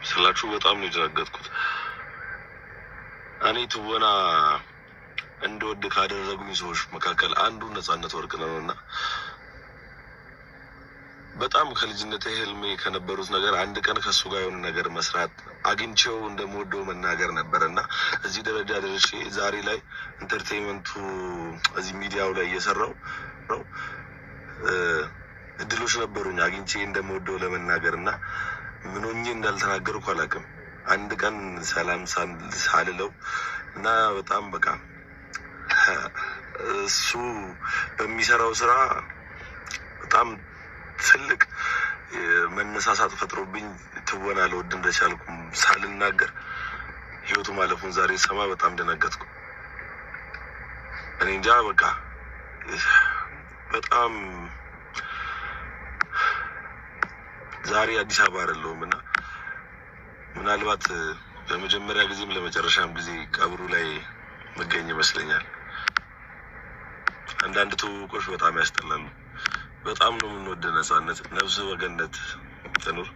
ስላችሁ በጣም ነው የተረገጥኩት። እኔ ትወና እንደወድ ካደረጉኝ ሰዎች መካከል አንዱ ነፃነት ወርቅ ነውና በጣም ከልጅነቴ ህልሜ ከነበሩት ነገር አንድ ቀን ከሱ ጋር የሆነ ነገር መስራት አግኝቼው እንደምወደው መናገር ነበርና እዚህ ደረጃ ደርሼ ዛሬ ላይ ኢንተርቴይንመንቱ እዚህ ሚዲያው ላይ እየሰራው ነው። እድሎች ነበሩኝ አግኝቼ እንደምወደው ለመናገርና ምን ሆኜ እንዳልተናገርኩ አላውቅም። አንድ ቀን ሰላም ሳልለው እና በጣም በቃ እሱ በሚሰራው ስራ በጣም ትልቅ መነሳሳት ፈጥሮብኝ ትወና ለወድ እንደቻልኩም ሳልናገር ህይወቱ ማለፉን ዛሬ ሰማ በጣም ደነገጥኩ። እኔ እንጃ በቃ በጣም ዛሬ አዲስ አበባ አይደለሁምና ምናልባት በመጀመሪያ ጊዜም ለመጨረሻም ጊዜ ቀብሩ ላይ መገኘ ይመስለኛል። አንዳንድ ትውውቆች በጣም ያስጠላሉ። በጣም ነው የምንወደው። ነፃነት ነፍስ በገነት ትኑር።